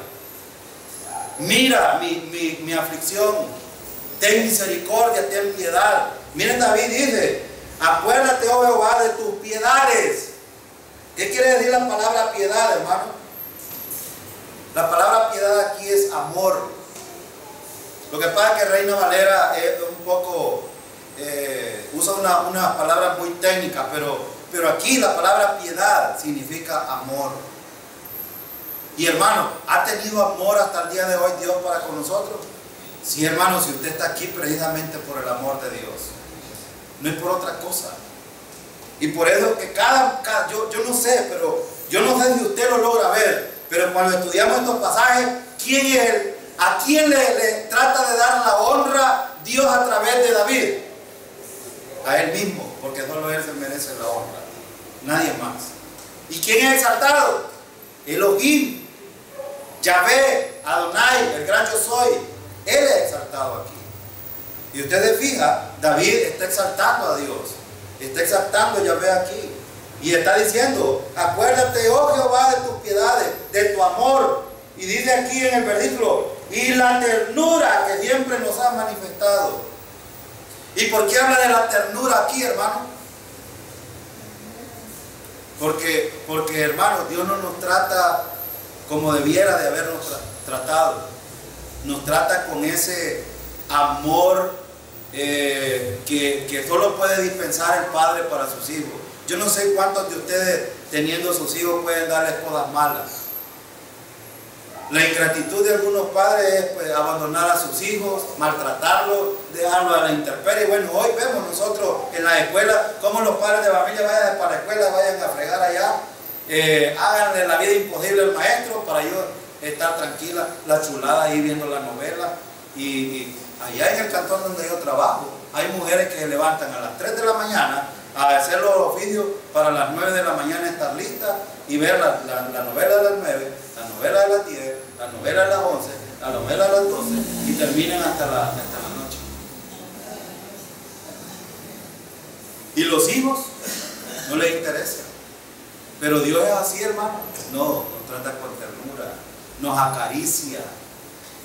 Speaker 1: Mira mi aflicción. Ten misericordia, ten piedad. Miren, David dice: acuérdate, oh Jehová, de tus piedades. ¿Qué quiere decir la palabra piedad, hermano? La palabra piedad aquí es amor. Lo que pasa es que Reina Valera es un poco, usa una palabra muy técnica, pero aquí la palabra piedad significa amor. Y hermano, ¿ha tenido amor hasta el día de hoy Dios para con nosotros? Sí, hermano, si usted está aquí precisamente por el amor de Dios, no es por otra cosa. Y por eso que yo no sé, pero yo no sé si usted lo logra ver, pero cuando estudiamos estos pasajes, ¿quién es él? ¿A quién le trata de dar la honra Dios a través de David? A él mismo, porque solo él se merece la honra, nadie más. ¿Y quién es exaltado? Elohim, Yahvé, Adonai, el gran yo soy. Él es exaltado aquí. Y usted se fija, David está exaltando a Dios, está exaltando a Yahvé aquí. Y está diciendo, acuérdate, oh Jehová, de tus piedades, de tu amor. Y dice aquí en el versículo, y la ternura que siempre nos has manifestado. ¿Y por qué habla de la ternura aquí, hermano? Porque hermano, Dios no nos trata como debiera de habernos tratado. Nos trata con ese amor que solo puede dispensar el Padre para sus hijos. Yo no sé cuántos de ustedes teniendo sus hijos pueden darles cosas malas. La ingratitud de algunos padres es pues, abandonar a sus hijos, maltratarlos, dejarlos a la intemperie. Bueno, hoy vemos nosotros en la escuela cómo los padres de familia vayan para la escuela, vayan a fregar allá, háganle la vida imposible al maestro para yo estar tranquila, la chulada ahí viendo la novela. Y allá en el cantón donde yo trabajo, hay mujeres que se levantan a las 3 de la mañana a hacer los oficios para las 9 de la mañana estar listas y ver la novela de las 9, la novela de las 10, la novela de las 11, la novela de las 12 y terminan hasta la noche. Y los hijos no les interesa. Pero Dios es así, hermano. No, nos trata con ternura, nos acaricia.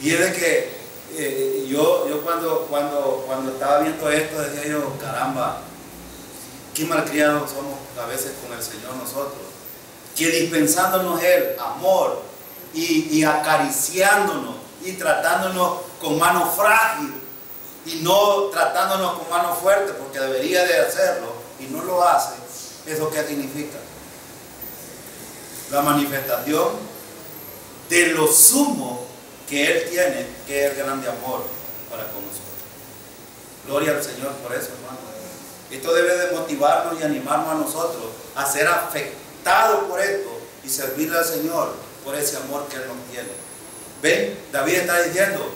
Speaker 1: Y es de que yo cuando estaba viendo esto decía yo, caramba, qué malcriados somos a veces con el Señor nosotros, que dispensándonos Él amor y acariciándonos y tratándonos con mano frágil y no tratándonos con mano fuerte, porque debería de hacerlo y no lo hace. ¿Eso qué significa? La manifestación de lo sumo que Él tiene, que es el grande amor para con nosotros. Gloria al Señor por eso, hermano. Esto debe de motivarnos y animarnos a nosotros a ser afectados por esto y servirle al Señor por ese amor que Él nos tiene. Ven, David está diciendo,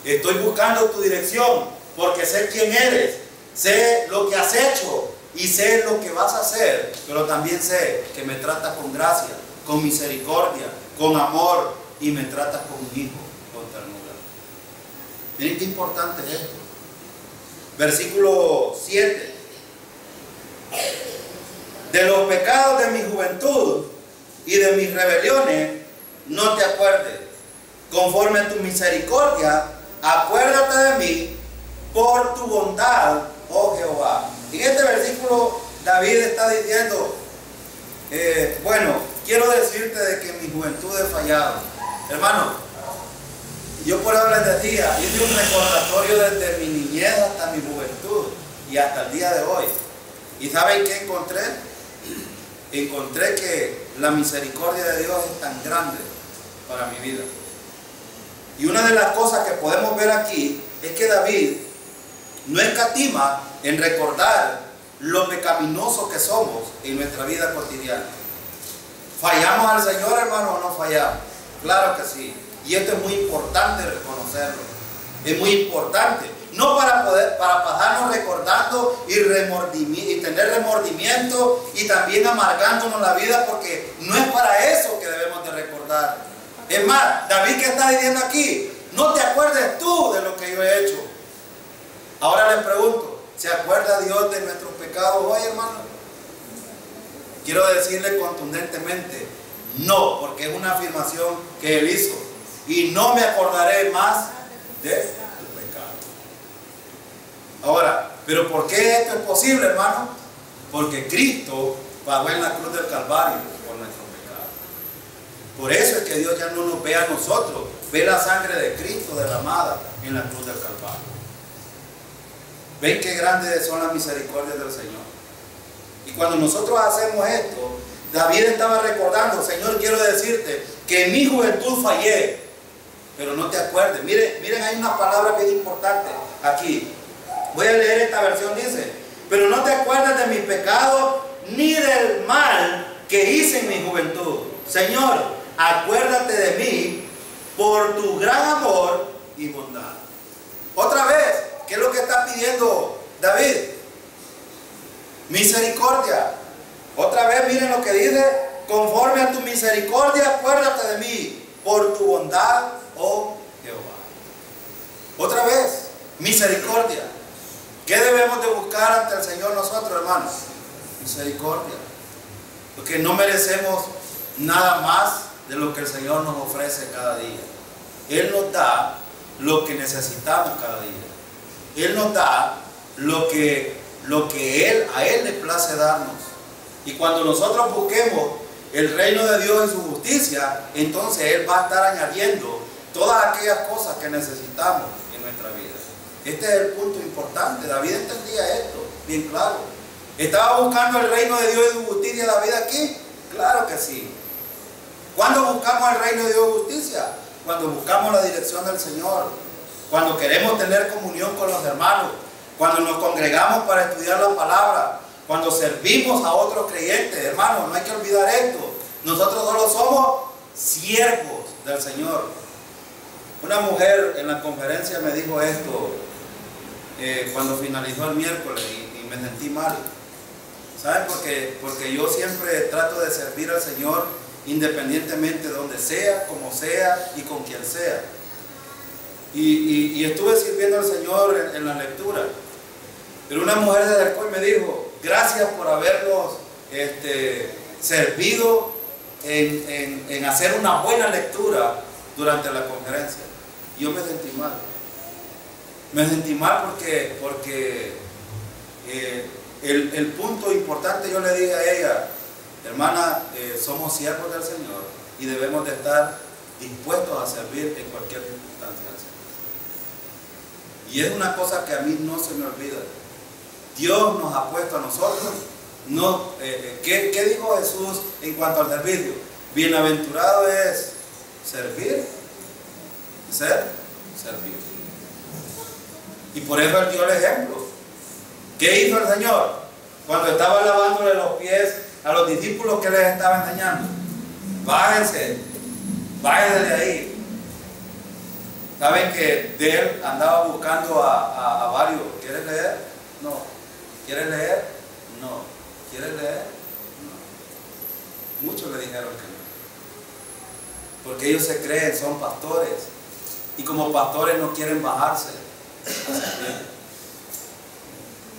Speaker 1: estoy buscando tu dirección porque sé quién eres, sé lo que has hecho y sé lo que vas a hacer, pero también sé que me tratas con gracia, con misericordia, con amor y me tratas como un hijo, con ternura. Miren qué importante es esto. Versículo 7. De los pecados de mi juventud y de mis rebeliones no te acuerdes. Conforme a tu misericordia, acuérdate de mí por tu bondad, oh Jehová. En este versículo David está diciendo, bueno, quiero decirte de que en mi juventud he fallado. Hermano, yo por eso les decía, hice un recordatorio desde mi niñez hasta mi juventud y hasta el día de hoy. ¿Y saben qué encontré? Encontré que la misericordia de Dios es tan grande para mi vida. Y una de las cosas que podemos ver aquí es que David no escatima en recordar lo pecaminosos que somos en nuestra vida cotidiana. ¿Fallamos al Señor, hermano, o no fallamos? Claro que sí. Y esto es muy importante reconocerlo. Es muy importante. No para pasarnos recordando y tener remordimiento y también amargándonos la vida, porque no es para eso que debemos de recordar. Es más, David, ¿qué está diciendo aquí? No te acuerdes tú de lo que yo he hecho. Ahora les pregunto, ¿se acuerda Dios de nuestros pecados hoy, hermano? Quiero decirle contundentemente, no, porque es una afirmación que Él hizo. Y no me acordaré más de tu pecado. Ahora, ¿pero por qué esto es posible, hermano? Porque Cristo pagó en la cruz del Calvario por nuestros pecados. Por eso es que Dios ya no nos ve a nosotros, ve la sangre de Cristo derramada en la cruz del Calvario. ¿Ven qué grandes son las misericordias del Señor? Y cuando nosotros hacemos esto, David estaba recordando: Señor, quiero decirte que en mi juventud fallé, pero no te acuerdes. Miren, hay una palabra bien importante aquí. Voy a leer esta versión, dice: pero no te acuerdas de mis pecados ni del mal que hice en mi juventud. Señor, acuérdate de mí por tu gran amor y bondad. Otra vez, ¿qué es lo que está pidiendo David? Misericordia. Otra vez, miren lo que dice: conforme a tu misericordia, acuérdate de mí por tu bondad, oh Jehová. Otra vez, misericordia. ¿Qué debemos de buscar ante el Señor nosotros, hermanos? Misericordia. Porque no merecemos nada más de lo que el Señor nos ofrece cada día. Él nos da lo que necesitamos cada día. Él nos da lo que a Él le place darnos. Y cuando nosotros busquemos el reino de Dios y su justicia, entonces Él va a estar añadiendo todas aquellas cosas que necesitamos en nuestra vida. Este es el punto importante. David entendía esto bien claro. ¿Estaba buscando el reino de Dios y su justicia David aquí? Claro que sí. ¿Cuándo buscamos el reino de Dios y justicia? Cuando buscamos la dirección del Señor, cuando queremos tener comunión con los hermanos, cuando nos congregamos para estudiar la palabra, cuando servimos a otros creyentes. Hermanos, no hay que olvidar esto. Nosotros solo somos siervos del Señor. Una mujer en la conferencia me dijo esto cuando finalizó el miércoles y me sentí mal. ¿Saben? Porque yo siempre trato de servir al Señor independientemente de donde sea, como sea y con quien sea. Y estuve sirviendo al Señor en la lectura. Pero una mujer se acercó y me dijo: gracias por habernos servido en hacer una buena lectura durante la conferencia. Y yo me sentí mal. Me sentí mal porque el punto importante, yo le dije a ella: hermana, somos siervos del Señor y debemos de estar dispuestos a servir en cualquier circunstancia. Y es una cosa que a mí no se me olvida. Dios nos ha puesto a nosotros. ¿Qué dijo Jesús en cuanto al servicio? Bienaventurado es servir, servir. Y por eso Él dio el ejemplo. ¿Qué hizo el Señor? Cuando estaba lavándole los pies a los discípulos, que les estaba enseñando: bájense de ahí. Saben que de Él andaba buscando a varios. ¿Quieres leer? No. ¿Quieres leer? No. ¿Quieres leer? No. Muchos le dijeron que no. Porque ellos se creen, son pastores. Y como pastores no quieren bajarse.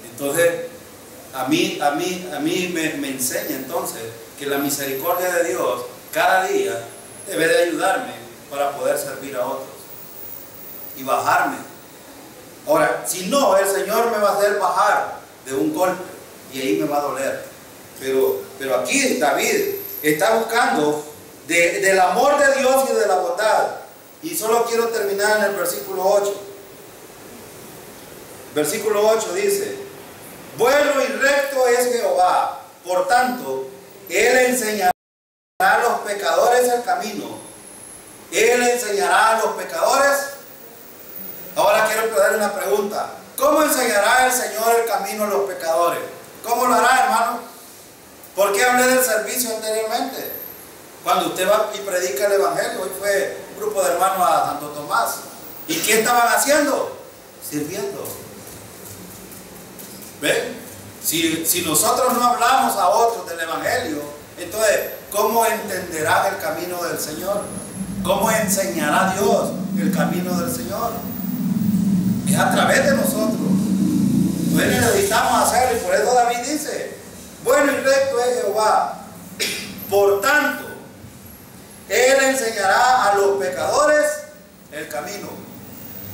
Speaker 1: Entonces, a mí me enseña entonces que la misericordia de Dios cada día debe de ayudarme para poder servir a otros y bajarme. Ahora, si no, el Señor me va a hacer bajar de un golpe y ahí me va a doler. Pero aquí David está buscando del amor de Dios y de la bondad. Y solo quiero terminar en el versículo 8. Versículo 8 dice: bueno y recto es Jehová, por tanto, Él enseñará a los pecadores el camino. Él enseñará a los pecadores. Ahora quiero hacer una pregunta: ¿cómo enseñará el Señor el camino a los pecadores? ¿Cómo lo hará, hermano? ¿Por qué hablé del servicio anteriormente? Cuando usted va y predica el Evangelio, hoy fue un grupo de hermanos a Santo Tomás. ¿Y qué estaban haciendo? Sirviendo. ¿Ven? Si nosotros no hablamos a otros del Evangelio, entonces, ¿cómo entenderán el camino del Señor? ¿Cómo enseñará Dios el camino del Señor? Es a través de nosotros. Pues necesitamos hacerlo, y por eso David dice: bueno y recto es Jehová, por tanto, Él enseñará a los pecadores el camino.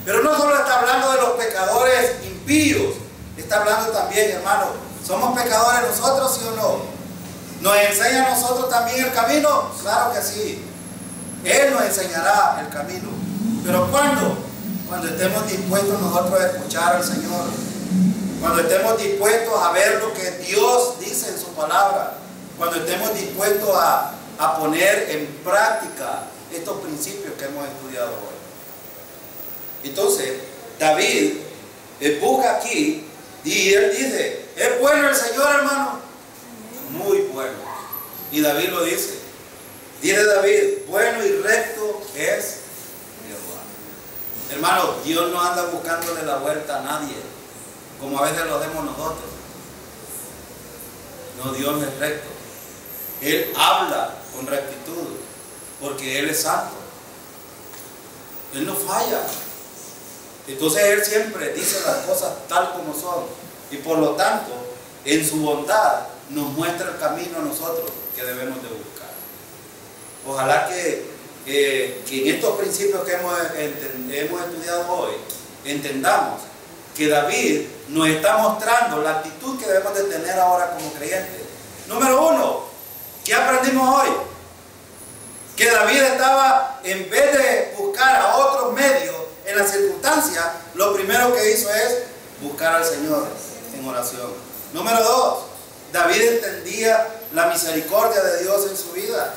Speaker 1: Pero no solo está hablando de los pecadores impíos, está hablando también, hermano, ¿somos pecadores nosotros, sí o no? ¿Nos enseña a nosotros también el camino? Claro que sí. Él nos enseñará el camino. ¿Pero cuándo? Cuando estemos dispuestos nosotros a escuchar al Señor. Cuando estemos dispuestos a ver lo que Dios dice en su palabra. Cuando estemos dispuestos a poner en práctica estos principios que hemos estudiado hoy. Entonces, David busca aquí y él dice, ¿es bueno el Señor, hermano? Muy bueno. Y David lo dice. Dice David, bueno y recto es Jehová. Hermano, Dios no anda buscándole la vuelta a nadie, como a veces lo hacemos nosotros. No, Dios no es recto. Él habla con rectitud, porque Él es santo. Él no falla. Entonces Él siempre dice las cosas tal como son. Y por lo tanto, en su bondad, nos muestra el camino a nosotros que debemos de buscar. Ojalá que en estos principios que hemos estudiado hoy, entendamos que David nos está mostrando la actitud que debemos de tener ahora como creyentes. Número uno, ¿qué aprendimos hoy? Que David estaba, en vez de buscar a otros medios en las circunstancias, lo primero que hizo es buscar al Señor en oración. Número dos, David entendía la misericordia de Dios en su vida.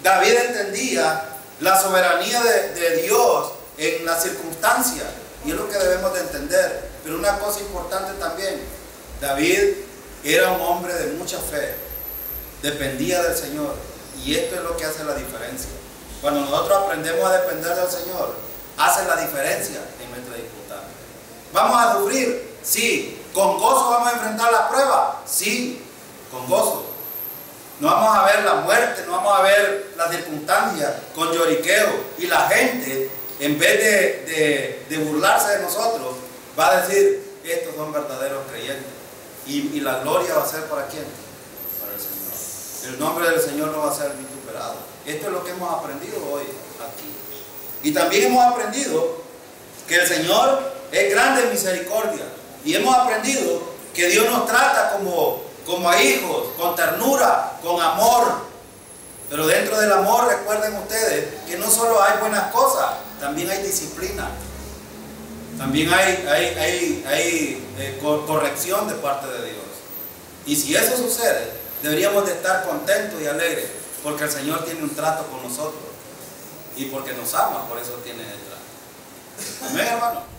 Speaker 1: David entendía la soberanía de Dios en las circunstancias, y es lo que debemos de entender. Pero una cosa importante también, David era un hombre de mucha fe, dependía del Señor, y esto es lo que hace la diferencia. Cuando nosotros aprendemos a depender del Señor, hace la diferencia en nuestra dificultad. ¿Vamos a sufrir? Sí. ¿Con gozo vamos a enfrentar la prueba? Sí, con gozo. No vamos a ver la muerte, no vamos a ver las circunstancias con lloriqueo. Y la gente, en vez de burlarse de nosotros, va a decir, estos son verdaderos creyentes. Y la gloria va a ser ¿para quién? Para el Señor. El nombre del Señor no va a ser vituperado. Esto es lo que hemos aprendido hoy aquí. Y también hemos aprendido que el Señor es grande en misericordia. Y hemos aprendido que Dios nos trata como a hijos, con ternura, con amor. Pero dentro del amor, recuerden ustedes que no solo hay buenas cosas, también hay disciplina. También hay corrección de parte de Dios. Y si eso sucede, deberíamos de estar contentos y alegres, porque el Señor tiene un trato con nosotros. Y porque nos ama, por eso tiene el trato. Amén, hermano.